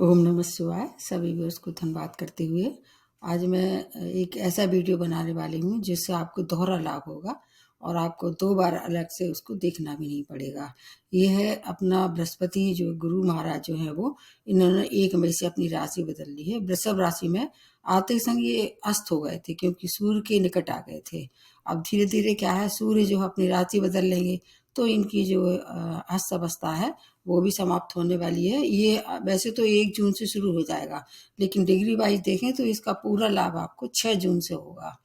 ओम नमः शिवाय। सभी व्यूअर्स को धन्यवाद करते हुए आज मैं एक ऐसा वीडियो बनाने वाली हूँ जिससे आपको दोहरा लाभ होगा और आपको 2 बार अलग से उसको देखना भी नहीं पड़ेगा। ये है अपना बृहस्पति जो गुरु महाराज जो है वो इन्होंने 1 मई से अपनी राशि बदल ली है। वृषभ राशि में आते संग ये अस्त हो गए थे क्योंकि सूर्य के निकट आ गए थे। अब धीरे धीरे क्या है, सूर्य जो अपनी राशि बदल लेंगे तो इनकी जो अस्त अवस्था है वो भी समाप्त होने वाली है। ये वैसे तो 1 जून से शुरू हो जाएगा, लेकिन डिग्री वाइज देखें तो इसका पूरा लाभ आपको 6 जून से होगा।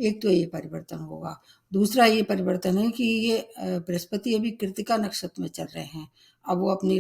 एक तो ये परिवर्तन होगा। दूसरा ये परिवर्तन है कि ये बृहस्पति अभी कृतिका नक्षत्र में चल रहे हैं। अब वो अपनी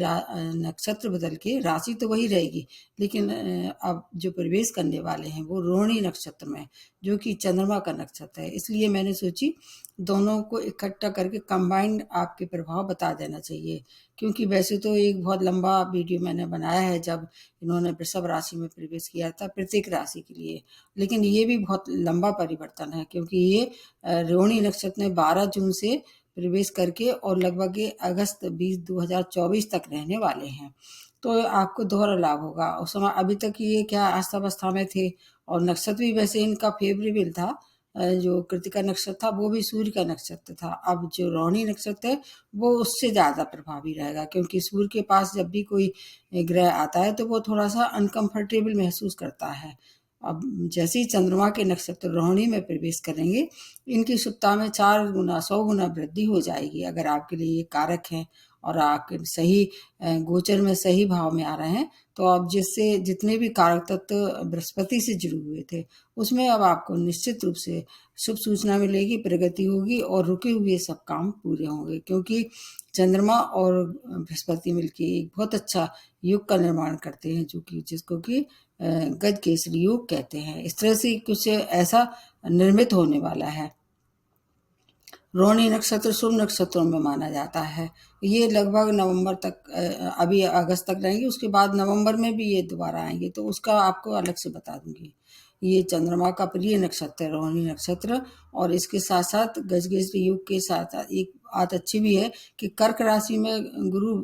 नक्षत्र बदल के राशि तो वही रहेगी, लेकिन अब जो प्रवेश करने वाले हैं वो रोहिणी नक्षत्र में, जो कि चंद्रमा का नक्षत्र है। इसलिए मैंने सोची दोनों को इकट्ठा करके कंबाइंड आपके प्रभाव बता देना चाहिए, क्योंकि वैसे तो एक बहुत लंबा वीडियो मैंने बनाया है जब इन्होंने वृषभ राशि में प्रवेश किया था प्रत्येक राशि के लिए, लेकिन ये भी बहुत लंबा परिवर्तन है क्योंकि ये रोहिणी नक्षत्र में 12 जून से प्रवेश करके और लगभग अगस्त 2024 तक रहने वाले हैं। तो आपको दोहरा लाभ होगा। उस समय अभी तक ये क्या अवस्था में थे और नक्षत्र भी वैसे इनका फेवरेबल था। जो कृतिका नक्षत्र था वो भी सूर्य का नक्षत्र था। अब जो रोहिणी नक्षत्र है वो उससे ज़्यादा प्रभावी रहेगा, क्योंकि सूर्य के पास जब भी कोई ग्रह आता है तो वो थोड़ा सा अनकंफर्टेबल महसूस करता है। अब जैसे ही चंद्रमा के नक्षत्र रोहिणी में प्रवेश करेंगे, इनकी शुभता में 4 गुना 100 गुना वृद्धि हो जाएगी अगर आपके लिए ये कारक हैं और आपके सही गोचर में सही भाव में आ रहे हैं। तो अब जिससे जितने भी कारक तत्व बृहस्पति से जुड़े हुए थे उसमें अब आपको निश्चित रूप से शुभ सूचना मिलेगी, प्रगति होगी और रुके हुए सब काम पूरे होंगे, क्योंकि चंद्रमा और बृहस्पति मिलकर एक बहुत अच्छा युग का निर्माण करते हैं जिसको कि गज केसरी योग कहते हैं। इस तरह से कुछ ऐसा निर्मित होने वाला है। रोहिणी नक्षत्र शुभ नक्षत्रों में माना जाता है। ये लगभग नवंबर तक, अभी अगस्त तक रहेंगे, उसके बाद नवंबर में भी ये दोबारा आएंगे, तो उसका आपको अलग से बता दूंगी। ये चंद्रमा का प्रिय नक्षत्र है रोहिणी नक्षत्र, और इसके साथ साथ गजकेसरी योग के साथ एक बात अच्छी भी है कि कर्क राशि में गुरु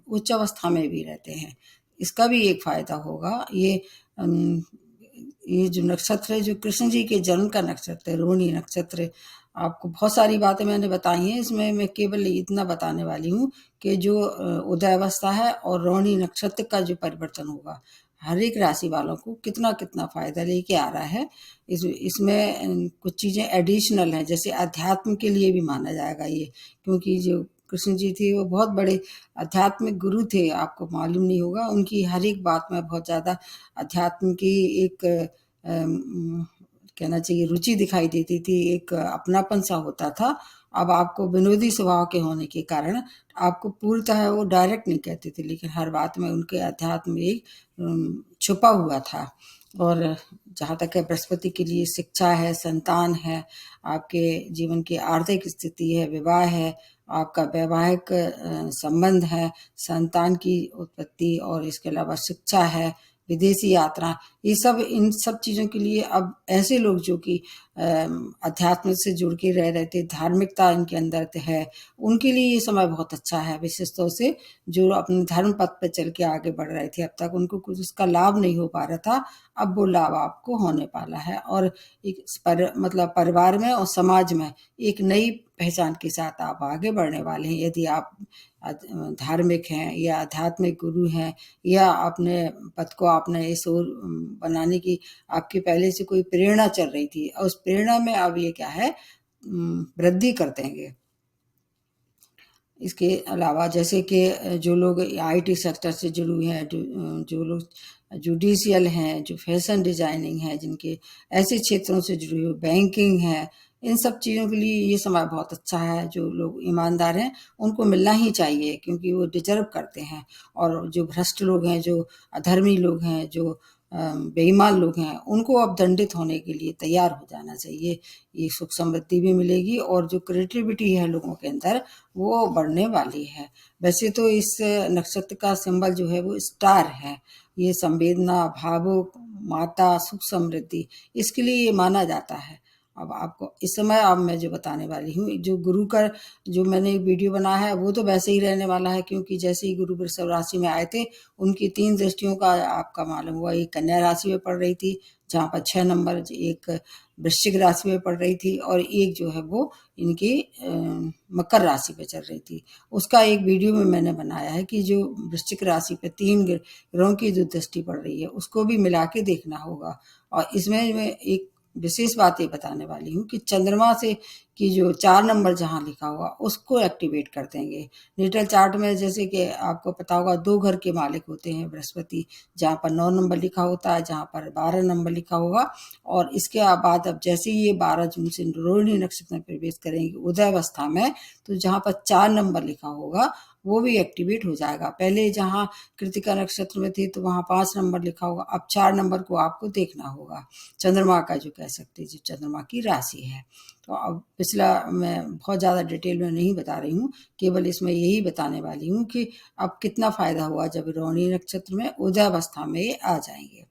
उच्च अवस्था में भी रहते हैं। इसका भी एक फायदा होगा। ये जो नक्षत्र है जो कृष्ण जी के जन्म का नक्षत्र है रोहिणी नक्षत्र। आपको बहुत सारी बातें मैंने बताई हैं, इसमें मैं केवल इतना बताने वाली हूँ कि जो उदय अवस्था है और रोहिणी नक्षत्र का जो परिवर्तन होगा हर एक राशि वालों को कितना कितना फायदा लेके आ रहा है। इसमें कुछ चीज़ें एडिशनल हैं, जैसे अध्यात्म के लिए भी माना जाएगा ये, क्योंकि जो कृष्ण जी थे वो बहुत बड़े आध्यात्मिक गुरु थे। आपको मालूम नहीं होगा, उनकी हर एक बात में बहुत ज़्यादा अध्यात्म की एक कहना चाहिए रुचि दिखाई देती थी, एक अपनापन सा होता था। अब आपको विनोदी स्वभाव के होने के कारण आपको पूर्णतः वो डायरेक्ट नहीं कहते थे, लेकिन हर बात में उनके अध्यात्म में एक छुपा हुआ था। और जहाँ तक है बृहस्पति के लिए शिक्षा है, संतान है, आपके जीवन की आर्थिक स्थिति है, विवाह है, आपका वैवाहिक संबंध है, संतान की उत्पत्ति, और इसके अलावा शिक्षा है, विदेशी यात्रा, ये सब इन सब चीज़ों के लिए अब ऐसे लोग जो कि अध्यात्म से जुड़ के रह रहे थे, धार्मिकता इनके अंदर है, उनके लिए ये समय बहुत अच्छा है। विशेष तौर से जो अपने धर्म पथ पर चल के आगे बढ़ रहे थे, अब तक उनको कुछ उसका लाभ नहीं हो पा रहा था, अब वो लाभ आपको होने वाला है। और एक मतलब परिवार में और समाज में एक नई पहचान के साथ आप आगे बढ़ने वाले हैं। यदि आप धार्मिक हैं या आध्यात्मिक गुरु हैं या अपने पद को आपने इस ओर बनाने की आपकी पहले से कोई प्रेरणा चल रही थी, और उस प्रेरणा में अब ये क्या है वृद्धि कर देंगे। इसके अलावा जैसे कि जो लोग आईटी सेक्टर से जुड़े हुए हैं, जो लोग जुडिशियल हैं, जो फैशन डिजाइनिंग है, जिनके ऐसे क्षेत्रों से जुड़े हुए, बैंकिंग है, इन सब चीज़ों के लिए ये समय बहुत अच्छा है। जो लोग ईमानदार हैं उनको मिलना ही चाहिए, क्योंकि वो डिजर्व करते हैं। और जो भ्रष्ट लोग हैं, जो अधर्मी लोग हैं, जो बेईमान लोग हैं, उनको अब दंडित होने के लिए तैयार हो जाना चाहिए। ये सुख समृद्धि भी मिलेगी और जो क्रिएटिविटी है लोगों के अंदर वो बढ़ने वाली है। वैसे तो इस नक्षत्र का सिंबल जो है वो स्टार है। ये संवेदना, भावुक, माता, सुख समृद्धि, इसके लिए ये माना जाता है। अब आपको इस समय अब मैं जो बताने वाली हूँ, जो गुरु का जो मैंने एक वीडियो बनाया है वो तो वैसे ही रहने वाला है, क्योंकि जैसे ही गुरु वृषभ राशि में आए थे उनकी 3 दृष्टियों का आपका मालूम हुआ। एक कन्या राशि में पड़ रही थी जहाँ पर 6 नंबर, एक वृश्चिक राशि में पड़ रही थी और एक जो है वो इनकी मकर राशि पे चल रही थी। उसका एक वीडियो में मैंने बनाया है कि जो वृश्चिक राशि पे 3 ग्रहों की जो दृष्टि पड़ रही है उसको भी मिला के देखना होगा। और इसमें मैं एक विशेष बात ये बताने वाली हूँ कि चंद्रमा से की जो 4 नंबर जहाँ लिखा होगा उसको एक्टिवेट कर देंगे। नेटल चार्ट में जैसे कि आपको पता होगा 2 घर के मालिक होते हैं बृहस्पति, जहाँ पर 9 नंबर लिखा होता है, जहाँ पर 12 नंबर लिखा होगा। और इसके बाद अब जैसे ही ये 12 जून से रोहिणी नक्षत्र में प्रवेश करेंगे उदय अवस्था में, तो जहाँ पर 4 नंबर लिखा होगा वो भी एक्टिवेट हो जाएगा। पहले जहाँ कृतिका नक्षत्र में थे तो वहाँ 5 नंबर लिखा होगा, अब 4 नंबर को आपको देखना होगा। चंद्रमा का जो कह सकते हैं, जो चंद्रमा की राशि है। तो अब पिछला मैं बहुत ज़्यादा डिटेल में नहीं बता रही हूँ, केवल इसमें यही बताने वाली हूँ कि अब कितना फायदा हुआ जब रोहिणी नक्षत्र में उदय अवस्था में ये आ जाएंगे।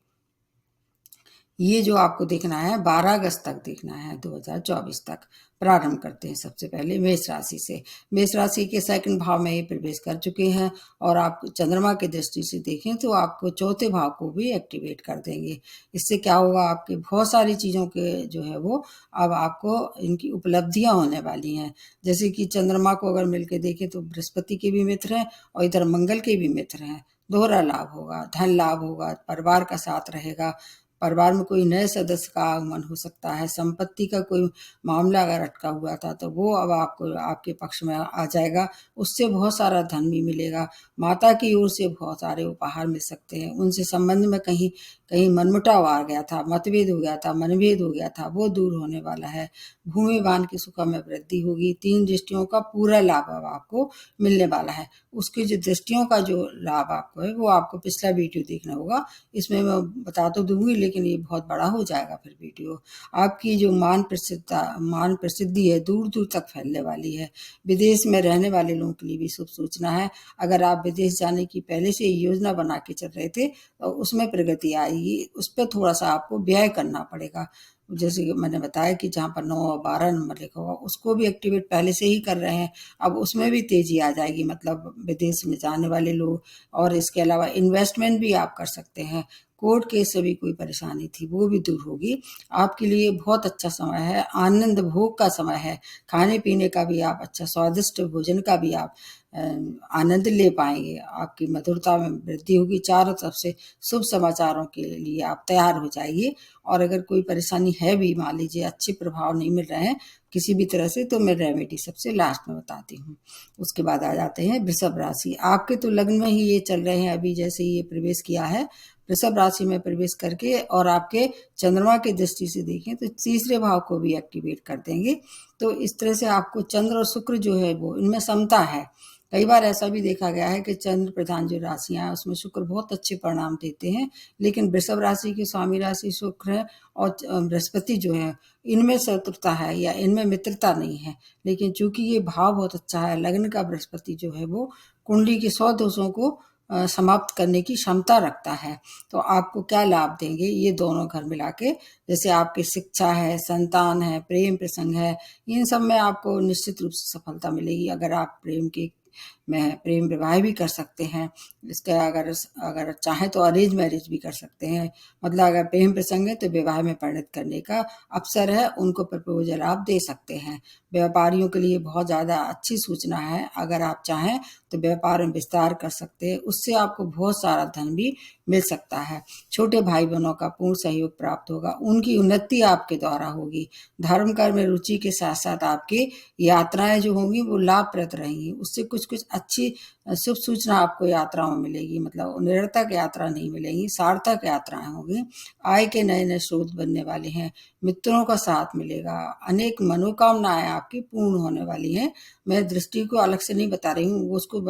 ये जो आपको देखना है 12 अगस्त तक देखना है, 2024 तक। प्रारंभ करते हैं सबसे पहले मेष राशि से। मेष राशि के सेकंड भाव में ये प्रवेश कर चुके हैं और आप चंद्रमा की दृष्टि से देखें तो आपको चौथे भाव को भी एक्टिवेट कर देंगे। इससे क्या होगा, आपके बहुत सारी चीज़ों के जो है वो अब आपको इनकी उपलब्धियां होने वाली हैं। जैसे कि चंद्रमा को अगर मिलकर देखें तो बृहस्पति के भी मित्र हैं और इधर मंगल के भी मित्र हैं। दोहरा लाभ होगा, धन लाभ होगा, परिवार का साथ रहेगा, परिवार में कोई नए सदस्य का आगमन हो सकता है, संपत्ति का कोई मामला अगर अटका हुआ था तो वो अब आपको आपके पक्ष में आ जाएगा, उससे बहुत सारा धन भी मिलेगा। माता की ओर से बहुत सारे उपहार मिल सकते हैं। उनसे संबंध में कहीं कहीं मनमुटाव आ गया था, मतभेद हो गया था, मनभेद हो गया था, वो दूर होने वाला है। भूमि वाहन की सुख में वृद्धि होगी। 3 दृष्टियों का पूरा लाभ अब आपको मिलने वाला है। उसकी जो दृष्टियों का जो लाभ आपको है वो आपको पिछला वीडियो देखना होगा। इसमें मैं बता तो दूंगी लेकिन ये बहुत बड़ा हो जाएगा फिर वीडियो। आपकी जो मान प्रसिद्धि है दूर दूर तक फैलने वाली है। विदेश में रहने वाले लोगों के लिए भी शुभ सूचना है। अगर आप विदेश जाने की पहले से योजना बना के चल रहे थे तो उसमें प्रगति आएगी। उस पर थोड़ा सा आपको व्यय करना पड़ेगा। जैसे कि मैंने बताया कि जहाँ पर 9 और 12 नंबर लिखा होगा उसको भी एक्टिवेट पहले से ही कर रहे हैं, अब उसमें भी तेजी आ जाएगी। मतलब विदेश में जाने वाले लोग, और इसके अलावा इन्वेस्टमेंट भी आप कर सकते हैं। कोर्ट केस से भी कोई परेशानी थी वो भी दूर होगी। आपके लिए बहुत अच्छा समय है, आनंद भोग का समय है। खाने पीने का भी आप अच्छा स्वादिष्ट भोजन का भी आप आनंद ले पाएंगे। आपकी मधुरता में वृद्धि होगी। चारों तरफ से शुभ समाचारों के लिए आप तैयार हो जाइए। और अगर कोई परेशानी है भी, मान लीजिए अच्छे प्रभाव नहीं मिल रहे हैं किसी भी तरह से, तो मैं रेमेडी सबसे लास्ट में बताती हूँ। उसके बाद आ जाते हैं वृषभ राशि। आपके तो लग्न में ही ये चल रहे हैं, अभी जैसे ये प्रवेश किया है वृषभ राशि में प्रवेश करके, और आपके चंद्रमा की दृष्टि से देखें तो तीसरे भाव को भी एक्टिवेट कर देंगे। तो इस तरह से आपको चंद्र और शुक्र जो है वो इनमें समता है। कई बार ऐसा भी देखा गया है कि चंद्र प्रधान जो राशियां हैं उसमें शुक्र बहुत अच्छे परिणाम देते हैं, लेकिन वृषभ राशि की स्वामी राशि शुक्र है और बृहस्पति जो है इनमें शत्रुता है या इनमें मित्रता नहीं है। लेकिन चूंकि ये भाव बहुत अच्छा है, लग्न का बृहस्पति जो है वो कुंडली के 100 दोषों को समाप्त करने की क्षमता रखता है। तो आपको क्या लाभ देंगे ये दोनों घर मिला के, जैसे आपकी शिक्षा है, संतान है, प्रेम प्रसंग है, इन सब में आपको निश्चित रूप से सफलता मिलेगी। अगर आप प्रेम विवाह भी कर सकते हैं। इसके अगर अगर चाहें तो अरेंज मैरिज भी कर सकते हैं। मतलब अगर प्रेम प्रसंग है तो विवाह में परिणत करने का अवसर है, उनको प्रपोजल आप दे सकते हैं। व्यापारियों के लिए बहुत ज़्यादा अच्छी सूचना है। अगर आप चाहें तो व्यापार में विस्तार कर सकते हैं, उससे आपको बहुत सारा धन भी मिल सकता है। छोटे भाई बहनों का पूर्ण सहयोग प्राप्त होगा, उनकी उन्नति आपके द्वारा होगी। धर्म कर्म में रुचि के साथ साथ आपकी यात्राएं जो होंगी वो लाभप्रद रहेंगी। उससे कुछ कुछ अच्छी शुभ सूचना आपको यात्राओं में मिलेगी। मतलब निरर्थक यात्रा नहीं मिलेगी, सार्थक यात्राएं होंगी। आय के नए नए स्रोत बनने वाले हैं। मित्रों का साथ मिलेगा। अनेक मनोकामनाएं आपकी पूर्ण होने वाली हैं। मैं दृष्टि को अलग से नहीं बता रही हूँ, वो उसको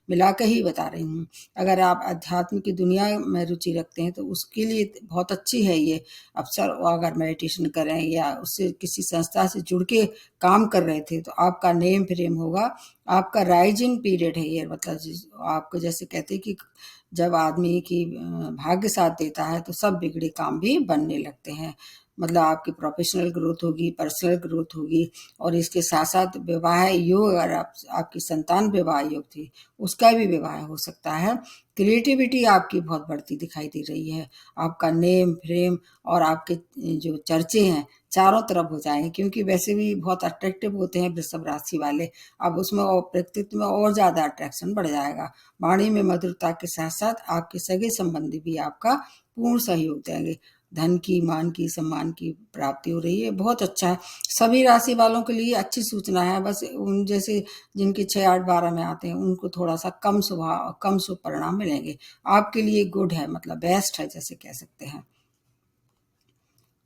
मिला कर ही बता रही हूँ। अगर आप अध्यात्म की दुनिया में रुचि रखते हैं तो उसके लिए बहुत अच्छी है ये अवसर। अगर मेडिटेशन करें या उससे किसी संस्था से जुड़ के काम कर रहे थे तो आपका नेम फ्रेम होगा। आपका राइजिंग पीरियड है ये। मतलब आपको जैसे कहते हैं कि जब आदमी की भाग्य साथ देता है तो सब बिगड़े काम भी बनने लगते हैं। मतलब आपकी प्रोफेशनल ग्रोथ होगी, पर्सनल ग्रोथ होगी। और इसके साथ साथ विवाह योग, अगर आपकी संतान विवाह योग थी, उसका भी विवाह हो सकता है। क्रिएटिविटी आपकी बहुत बढ़ती दिखाई दे रही है। आपका नेम फ्रेम और आपके जो चर्चे हैं चारों तरफ हो जाएंगे, क्योंकि वैसे भी बहुत अट्रैक्टिव होते हैं वृषभ राशि वाले। अब उसमें और व्यक्तित्व में और ज़्यादा अट्रैक्शन बढ़ जाएगा। वाणी में मधुरता के साथ साथ आपके सगे संबंधी भी आपका पूर्ण सहयोग देंगे। धन की, मान की, सम्मान की प्राप्ति हो रही है, बहुत अच्छा है। सभी राशि वालों के लिए अच्छी सूचना है। बस उन जैसे जिनके 6, 8, 12 में आते हैं उनको थोड़ा सा कम शुभ परिणाम मिलेंगे। आपके लिए गुड है, मतलब बेस्ट है जैसे कह सकते हैं।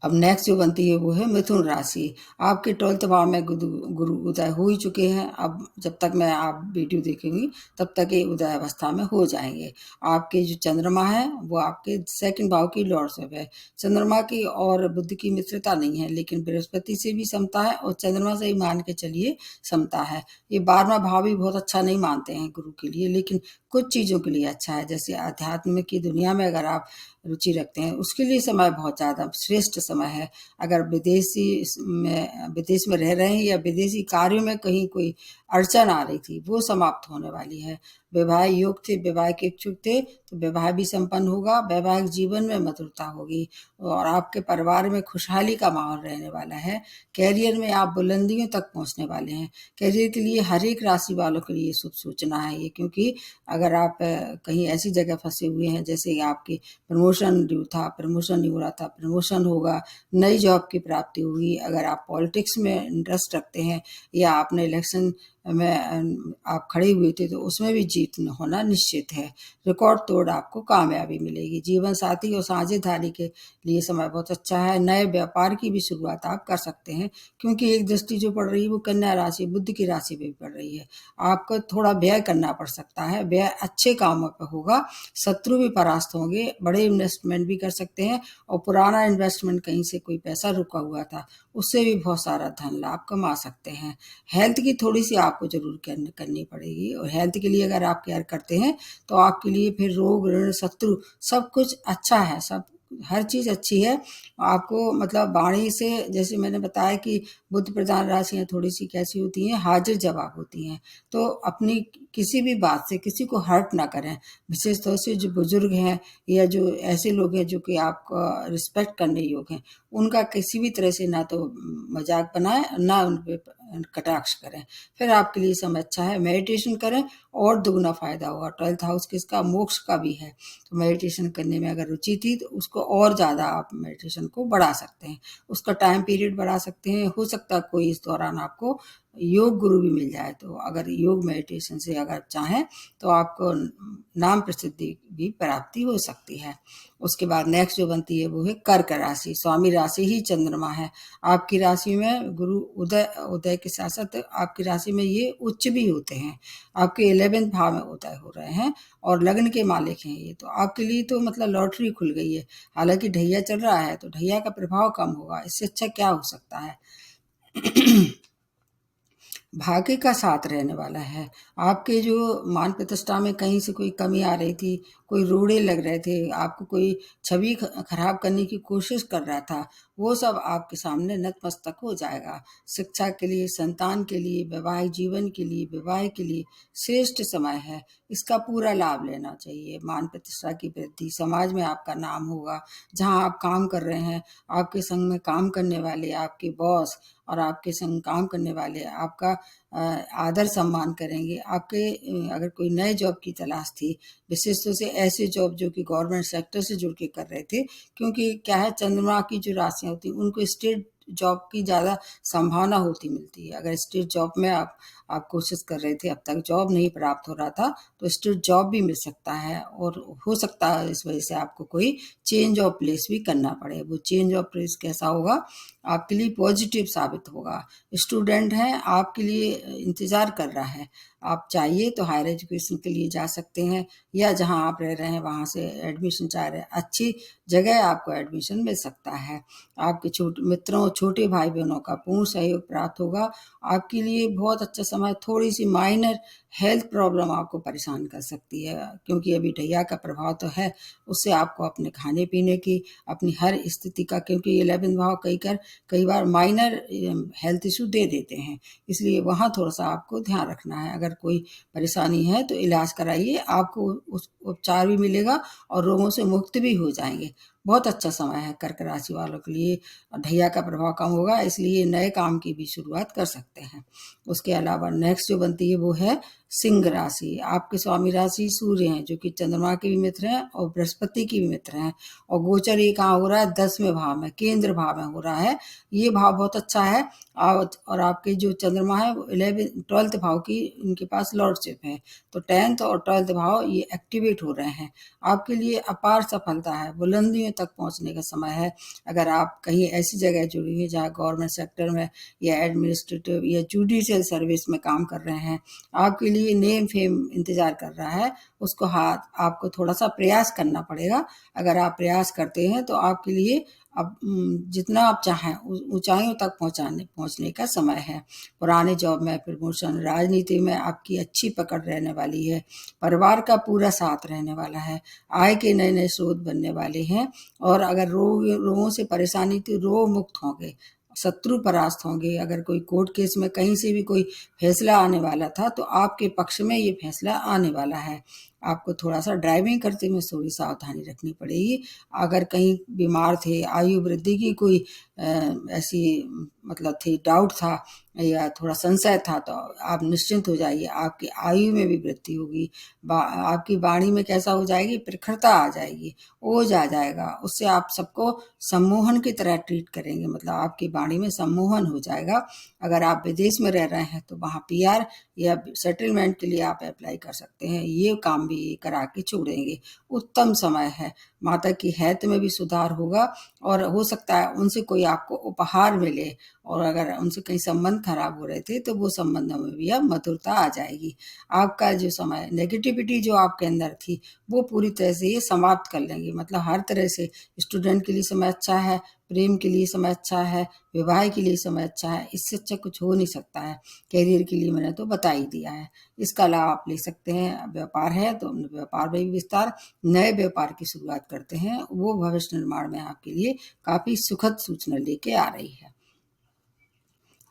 अब नेक्स्ट जो बनती है वो है मिथुन राशि। आपके 12th भाव में गुरु उदय हो ही चुके हैं। अब जब तक मैं आप वीडियो देखेंगी तब तक ये उदय अवस्था में हो जाएंगे। आपके जो चंद्रमा है वो आपके 2nd भाव की लॉर्डशिप है। चंद्रमा की और बुध की मित्रता नहीं है, लेकिन बृहस्पति से भी समता है और चंद्रमा से ही मान के चलिए समता है। ये 12वां भाव भी बहुत अच्छा नहीं मानते हैं गुरु के लिए, लेकिन कुछ चीज़ों के लिए अच्छा है। जैसे अध्यात्म की दुनिया में अगर आप रुचि रखते हैं उसके लिए समय बहुत ज़्यादा श्रेष्ठ समय है। अगर विदेश में रह रहे हैं या विदेशी कार्यों में कहीं कोई अड़चन आ रही थी, वो समाप्त होने वाली है। वैवाहिक योग थे, विवाह के इच्छुक थे, तो विवाह भी संपन्न होगा। वैवाहिक जीवन में मधुरता होगी और आपके परिवार में खुशहाली का माहौल रहने वाला है। कैरियर में आप बुलंदियों तक पहुंचने वाले हैं। कैरियर के लिए हर एक राशि वालों के लिए शुभ सूचना है ये, क्योंकि अगर आप कहीं ऐसी जगह फंसे हुए हैं जैसे आपकी प्रमोशन ड्यू था, प्रमोशन नहीं हो रहा था, प्रमोशन होगा, नई जॉब की प्राप्ति होगी। अगर आप पॉलिटिक्स में इंटरेस्ट रखते हैं या आपने इलेक्शन में आप खड़े हुए थे तो उसमें भी जीत होना निश्चित है। रिकॉर्ड तोड़ आपको कामयाबी मिलेगी। जीवन साथी और साझेदारी के लिए समय बहुत अच्छा है। नए व्यापार की भी शुरुआत आप कर सकते हैं, क्योंकि एक दृष्टि जो पड़ रही है वो कन्या राशि, बुध की राशि पे भी पड़ रही है। आपको थोड़ा व्यय करना पड़ सकता है, व्यय अच्छे कामों पर होगा, शत्रु भी परास्त होंगे, बड़े इन्वेस्टमेंट भी कर सकते हैं। और पुराना इन्वेस्टमेंट कहीं से कोई पैसा रुका हुआ था उससे भी बहुत सारा धन लाभ कमा सकते हैं। हेल्थ की थोड़ी सी आपको जरूर करनी पड़ेगी, और हेल्थ के लिए अगर आप केयर करते हैं तो आपके लिए फिर रोग ऋण शत्रु सब कुछ अच्छा है, सब हर चीज़ अच्छी है। आपको मतलब वाणी से, जैसे मैंने बताया कि बुध प्रधान राशियाँ थोड़ी सी कैसी होती हैं, हाजिर जवाब होती हैं। तो अपनी किसी भी बात से किसी को हर्ट ना करें। विशेष तौर से जो बुजुर्ग हैं या जो ऐसे लोग हैं जो कि आपका रिस्पेक्ट करने योग्य हैं, उनका किसी भी तरह से ना तो मजाक बनाएं ना उन पे कटाक्ष करें। फिर आपके लिए समय अच्छा है। मेडिटेशन करें और दुगना फायदा होगा। 12th हाउस किसका, मोक्ष का भी है। तो मेडिटेशन करने में अगर रुचि थी तो उसको और ज़्यादा आप मेडिटेशन को बढ़ा सकते हैं, उसका टाइम पीरियड बढ़ा सकते हैं। हो सकता है कोई इस दौरान आपको योग गुरु भी मिल जाए, तो अगर योग मेडिटेशन से अगर चाहें तो आपको नाम प्रसिद्धि भी प्राप्ति हो सकती है। उसके बाद नेक्स्ट जो बनती है वो है कर्क राशि। स्वामी राशि ही चंद्रमा है। आपकी राशि में गुरु उदय के साथ साथ आपकी राशि में ये उच्च भी होते हैं। आपके 11th भाव में उदय हो रहे हैं और लग्न के मालिक हैं ये, तो आपके लिए तो मतलब लॉटरी खुल गई है। हालांकि ढैया चल रहा है तो ढैया का प्रभाव कम होगा, इससे अच्छा क्या हो सकता है। भाग्य का साथ रहने वाला है। आपके जो मान प्रतिष्ठा में कहीं से कोई कमी आ रही थी, कोई रोड़े लग रहे थे, आपको कोई छवि खराब करने की कोशिश कर रहा था, वो सब आपके सामने नतमस्तक हो जाएगा। शिक्षा के लिए, संतान के लिए, वैवाहिक जीवन के लिए, विवाह के लिए श्रेष्ठ समय है। इसका पूरा लाभ लेना चाहिए। मान प्रतिष्ठा की वृद्धि, समाज में आपका नाम होगा। जहाँ आप काम कर रहे हैं, आपके संग में काम करने वाले, आपके बॉस और आपके संग काम करने वाले आपका आदर सम्मान करेंगे। आपके अगर कोई नए जॉब की तलाश थी, विशेष रूप से ऐसे जॉब जो कि गवर्नमेंट सेक्टर से जुड़ के कर रहे थे, क्योंकि क्या है चंद्रमा की जो राशियाँ होती हैं उनको स्टेट जॉब की ज़्यादा संभावना होती मिलती है। अगर स्टेट जॉब में आप कोशिश कर रहे थे, अब तक जॉब नहीं प्राप्त हो रहा था, तो स्टेट जॉब भी मिल सकता है। और हो सकता है इस वजह से आपको कोई चेंज ऑफ प्लेस भी करना पड़े। वो चेंज ऑफ प्लेस कैसा होगा, आपके लिए पॉजिटिव साबित होगा। स्टूडेंट हैं, आपके लिए इंतज़ार कर रहा है। आप चाहिए तो हायर एजुकेशन के लिए जा सकते हैं, या जहां आप रह रहे हैं वहां से एडमिशन चाह रहे हैं, अच्छी जगह आपको एडमिशन मिल सकता है। आपके छोटे मित्रों, छोटे भाई बहनों का पूर्ण सहयोग प्राप्त होगा। आपके लिए बहुत अच्छा समय। थोड़ी सी माइनर हेल्थ प्रॉब्लम आपको परेशान कर सकती है, क्योंकि अभी ढैया का प्रभाव तो है, उससे आपको अपने खाने पीने की, अपनी हर स्थिति का, क्योंकि 11th भाव कई बार माइनर हेल्थ इशू दे देते हैं, इसलिए वहाँ थोड़ा सा आपको ध्यान रखना है। अगर कोई परेशानी है तो इलाज कराइए, आपको उस उपचार भी मिलेगा और रोगों से मुक्त भी हो जाएंगे। बहुत अच्छा समय है कर्क राशि वालों के लिए। ढैया का प्रभाव कम होगा, इसलिए नए काम की भी शुरुआत कर सकते हैं। उसके अलावा नेक्स्ट जो बनती है वो है सिंह राशि। आपके स्वामी राशि सूर्य हैं, जो कि चंद्रमा के भी मित्र हैं और बृहस्पति की भी मित्र हैं, और गोचर ये कहाँ हो रहा है? 10वें भाव में, केंद्र भाव में हो रहा है। ये भाव बहुत अच्छा है। और आपके जो चंद्रमा है वो 12th भाव की इनके पास लॉर्डशिप है, तो 10th और 12th भाव ये एक्टिवेट हो रहे हैं। आपके लिए अपार सफलता है, बुलंदियों तक पहुंचने का समय है। अगर आप कहीं ऐसी जगह जुड़ी हुई जहाँ गवर्नमेंट सेक्टर में या एडमिनिस्ट्रेटिव या जुडिशियल सर्विस में काम कर रहे हैं, आपके लिए नेम फेम इंतजार कर रहा है, उसको आपको थोड़ा सा प्रयास करना पड़ेगा। अगर आप प्रयास करते हैं तो आपके लिए अब जितना आप चाहें ऊंचाइयों तक पहुंचने का समय है। पुराने जॉब में प्रमोशन, राजनीति में आपकी अच्छी पकड़ रहने वाली है, परिवार का पूरा साथ रहने वाला है, आय के नए नए स्रोत बनने वाले हैं, और अगर रोगों से परेशानी थी, रोग मुक्त होंगे, शत्रु परास्त होंगे। अगर कोई कोर्ट केस में कहीं से भी कोई फैसला आने वाला था तो आपके पक्ष में ये फैसला आने वाला है। आपको थोड़ा सा ड्राइविंग करते हुए थोड़ी सावधानी रखनी पड़ेगी। अगर कहीं बीमार थे, आयु वृद्धि की कोई ऐसी मतलब थी, डाउट था या थोड़ा संशय था, तो आप निश्चिंत हो जाइए, आपकी आयु में भी वृद्धि होगी। आपकी वाणी में कैसा हो जाएगी? प्रखरता आ जाएगी, ओज आ जाएगा। उससे आप सबको सम्मोहन की तरह ट्रीट करेंगे, मतलब आपकी वाणी में सम्मोहन हो जाएगा। अगर आप विदेश में रह रहे हैं तो वहाँ पीआर या सेटलमेंट के लिए आप अप्लाई कर सकते हैं, ये काम भी करा के छोड़ेंगे। उत्तम समय है। माता की हेल्थ में भी सुधार होगा, और हो सकता है उनसे कोई आपको उपहार मिले, और अगर उनसे कहीं संबंध खराब हो रहे थे तो वो संबंधों में भी अब मधुरता आ जाएगी। आपका जो समय, नेगेटिविटी जो आपके अंदर थी, वो पूरी तरह से ये समाप्त कर लेंगे। मतलब हर तरह से स्टूडेंट के लिए समय अच्छा है, प्रेम के लिए समय अच्छा है, विवाह के लिए समय अच्छा है। इससे अच्छा कुछ हो नहीं सकता है। करियर के लिए मैंने तो बता ही दिया है। इसका लाभ आप ले सकते हैं। व्यापार है तो व्यापार में भी विस्तार, नए व्यापार की शुरुआत करते हैं, वो भविष्य निर्माण में आपके लिए काफी सुखद सूचना लेके आ रही है।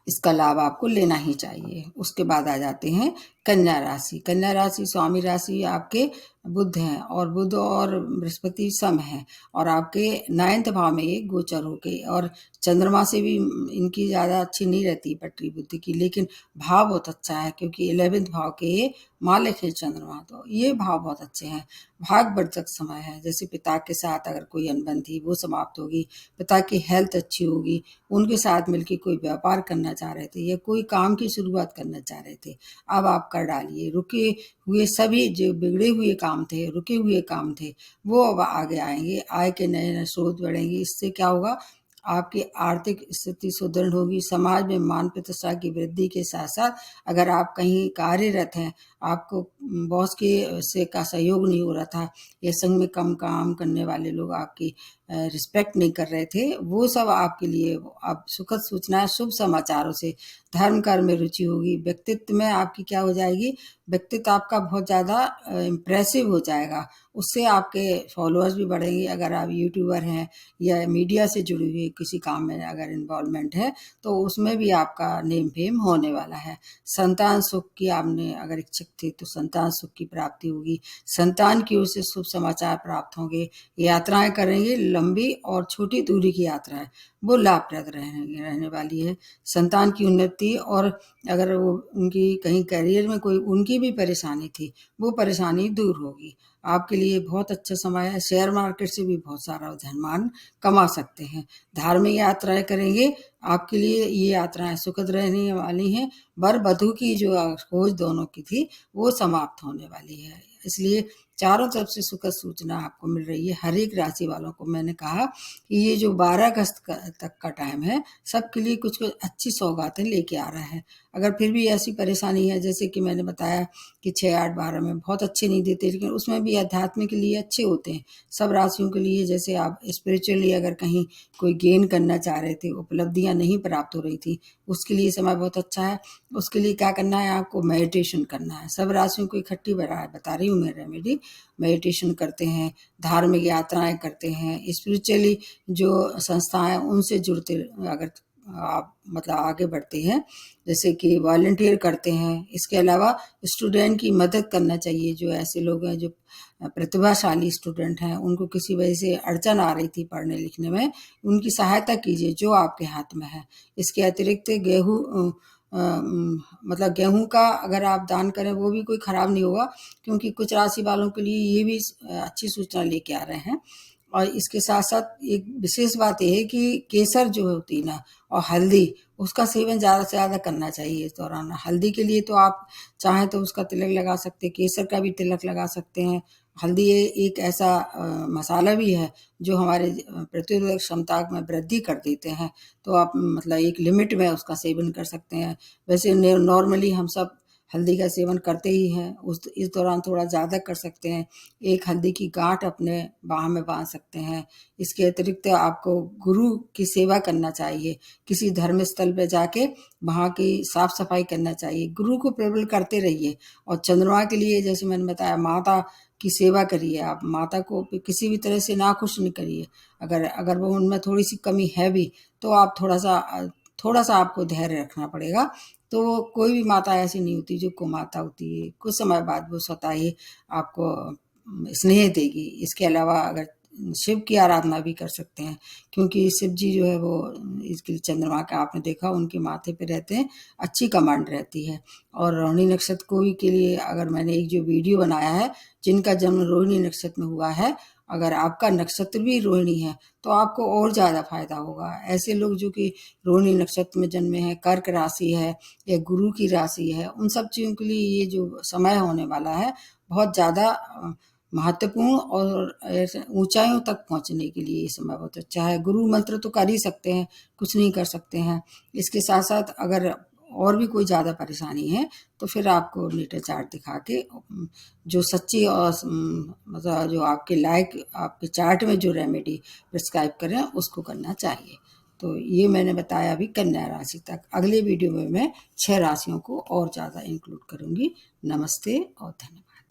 इसका लाभ आपको लेना ही चाहिए। उसके बाद आ जाते हैं कन्या राशि। कन्या राशि स्वामी राशि आपके बुध हैं, और बुध और बृहस्पति सम है, और आपके 9th भाव में ये गोचर होके, और चंद्रमा से भी इनकी ज़्यादा अच्छी नहीं रहती पटरी बुद्धि की, लेकिन भाव बहुत अच्छा है, क्योंकि 11th भाव के ये मालिक है चंद्रमा, तो ये भाव बहुत अच्छे हैं। भागवर्धक समय है। जैसे पिता के साथ अगर कोई अनबन थी वो समाप्त होगी, पिता की हेल्थ अच्छी होगी, उनके साथ मिलकर कोई व्यापार करना चाह रहे थे या कोई काम की शुरुआत करना चाह रहे थे, अब आप कर डालिए। रुके हुए सभी जो बिगड़े हुए काम थे, रुके हुए काम थे, वो अब आगे आएंगे। आय के नए नए स्रोत बढ़ेंगे। इससे क्या होगा? आपकी आर्थिक स्थिति सुदृढ़ होगी। समाज में मान प्रतिष्ठा की वृद्धि के साथ साथ, अगर आप कहीं कार्यरत हैं, आपको बॉस के से का सहयोग नहीं हो रहा था, या संघ में कम काम करने वाले लोग आपकी रिस्पेक्ट नहीं कर रहे थे, वो सब आपके लिए अब सुखद सूचना है। शुभ समाचारों से धर्म कर्म में रुचि होगी। व्यक्तित्व में आपकी क्या हो जाएगी? व्यक्तित्व आपका बहुत ज़्यादा इम्प्रेसिव हो जाएगा। उससे आपके फॉलोअर्स भी बढ़ेंगे। अगर आप यूट्यूबर हैं या मीडिया से जुड़ी हुई किसी काम में अगर इन्वॉल्वमेंट है, तो उसमें भी आपका नेम फेम होने वाला है। संतान सुख की आपने अगर इच्छुक थे तो संतान सुख की प्राप्ति होगी। संतान की ओर से शुभ समाचार प्राप्त होंगे। यात्राएं करेंगे, लंबी और छोटी दूरी की यात्राएं, वो लाभप्रद रहने वाली है। संतान की उन्नति, और अगर वो उनकी कहीं करियर में कोई उनकी भी परेशानी थी, वो परेशानी दूर होगी। आपके लिए बहुत अच्छा समय है। शेयर मार्केट से भी बहुत सारा धनमान कमा सकते हैं। धार्मिक यात्राएं करेंगे, आपके लिए ये यात्राएं सुखद रहने वाली हैं। वर वधू की जो खोज दोनों की थी वो समाप्त होने वाली है, इसलिए चारों तरफ से सुखद सूचना आपको मिल रही है। हर एक राशि वालों को मैंने कहा कि ये जो 12 अगस्त तक का टाइम है, सबके लिए कुछ कुछ अच्छी सौगातें लेके आ रहा है। अगर फिर भी ऐसी परेशानी है, जैसे कि मैंने बताया कि 6, 8, 12 में बहुत अच्छे नहीं देते, लेकिन उसमें भी अध्यात्म के लिए अच्छे होते हैं सब राशियों के लिए। जैसे आप स्पिरिचुअली अगर कहीं कोई गेन करना चाह रहे थे, उपलब्धियां नहीं प्राप्त हो रही थी, उसके लिए समय बहुत अच्छा है। उसके लिए क्या करना है, आपको मेडिटेशन करना है। सब राशियों को इकट्ठी बता रही हूँ मैं रेमेडी। मेडिटेशन करते हैं, धार्मिक यात्राएं करते हैं, स्पिरिचुअली जो संस्थाएं हैं उनसे जुड़ते अगर आप मतलब आगे बढ़ते हैं, जैसे कि वॉलंटियर करते हैं। इसके अलावा स्टूडेंट की मदद करना चाहिए। जो ऐसे लोग हैं जो प्रतिभाशाली स्टूडेंट हैं, उनको किसी वजह से अड़चन आ रही थी पढ़ने लिखने में, उनकी सहायता कीजिए जो आपके हाथ में है। इसके अतिरिक्त गेहूँ मतलब गेहूं का अगर आप दान करें वो भी कोई खराब नहीं होगा, क्योंकि कुछ राशि वालों के लिए ये भी अच्छी सूचना लेके आ रहे हैं। और इसके साथ साथ एक विशेष बात यह है कि केसर जो होती है ना, और हल्दी, उसका सेवन ज़्यादा से ज़्यादा करना चाहिए इस दौरान। हल्दी के लिए तो आप चाहें तो उसका तिलक लगा सकते हैं, केसर का भी तिलक लगा सकते हैं। हल्दी एक ऐसा मसाला भी है जो हमारे प्रतिरोधक क्षमता में वृद्धि कर देते हैं। तो आप मतलब एक लिमिट में उसका सेवन कर सकते हैं। वैसे नॉर्मली हम सब हल्दी का सेवन करते ही हैं, इस दौरान थोड़ा ज़्यादा कर सकते हैं। एक हल्दी की गांठ अपने बाह में बांध सकते हैं। इसके अतिरिक्त आपको गुरु की सेवा करना चाहिए। किसी धर्म स्थल पे जाके वहाँ की साफ सफाई करना चाहिए। गुरु को प्रबल करते रहिए। और चंद्रमा के लिए जैसे मैंने बताया, माता की सेवा करिए। आप माता को किसी भी तरह से नाखुश नहीं करिए। अगर अगर वो उनमें थोड़ी सी कमी है भी, तो आप थोड़ा सा आपको धैर्य रखना पड़ेगा। तो कोई भी माता ऐसी नहीं होती जो कुमाता होती है, कुछ समय बाद वो स्वतः ही आपको स्नेह देगी। इसके अलावा अगर शिव की आराधना भी कर सकते हैं, क्योंकि शिव जी जो है वो इसके चंद्रमा का आपने देखा उनके माथे पे रहते हैं, अच्छी कमांड रहती है। और रोहिणी नक्षत्र को भी के लिए अगर मैंने एक जो वीडियो बनाया है, जिनका जन्म रोहिणी नक्षत्र में हुआ है, अगर आपका नक्षत्र भी रोहिणी है तो आपको और ज़्यादा फायदा होगा। ऐसे लोग जो कि रोहिणी नक्षत्र में जन्मे हैं, कर्क राशि है या गुरु की राशि है, उन सब चीज़ों के लिए ये जो समय होने वाला है बहुत ज़्यादा महत्वपूर्ण और ऊंचाइयों तक पहुंचने के लिए ये समय बहुत अच्छा है। गुरु मंत्र तो कर ही सकते हैं, कुछ नहीं कर सकते हैं। इसके साथ साथ अगर और भी कोई ज़्यादा परेशानी है तो फिर आपको नेटल चार्ट दिखा के जो सच्ची और मतलब जो आपके लायक आपके चार्ट में जो रेमेडी प्रिस्क्राइब करें उसको करना चाहिए। तो ये मैंने बताया अभी कन्या राशि तक। अगले वीडियो में मैं 6 राशियों को और ज़्यादा इंक्लूड करूँगी। नमस्ते और धन्यवाद।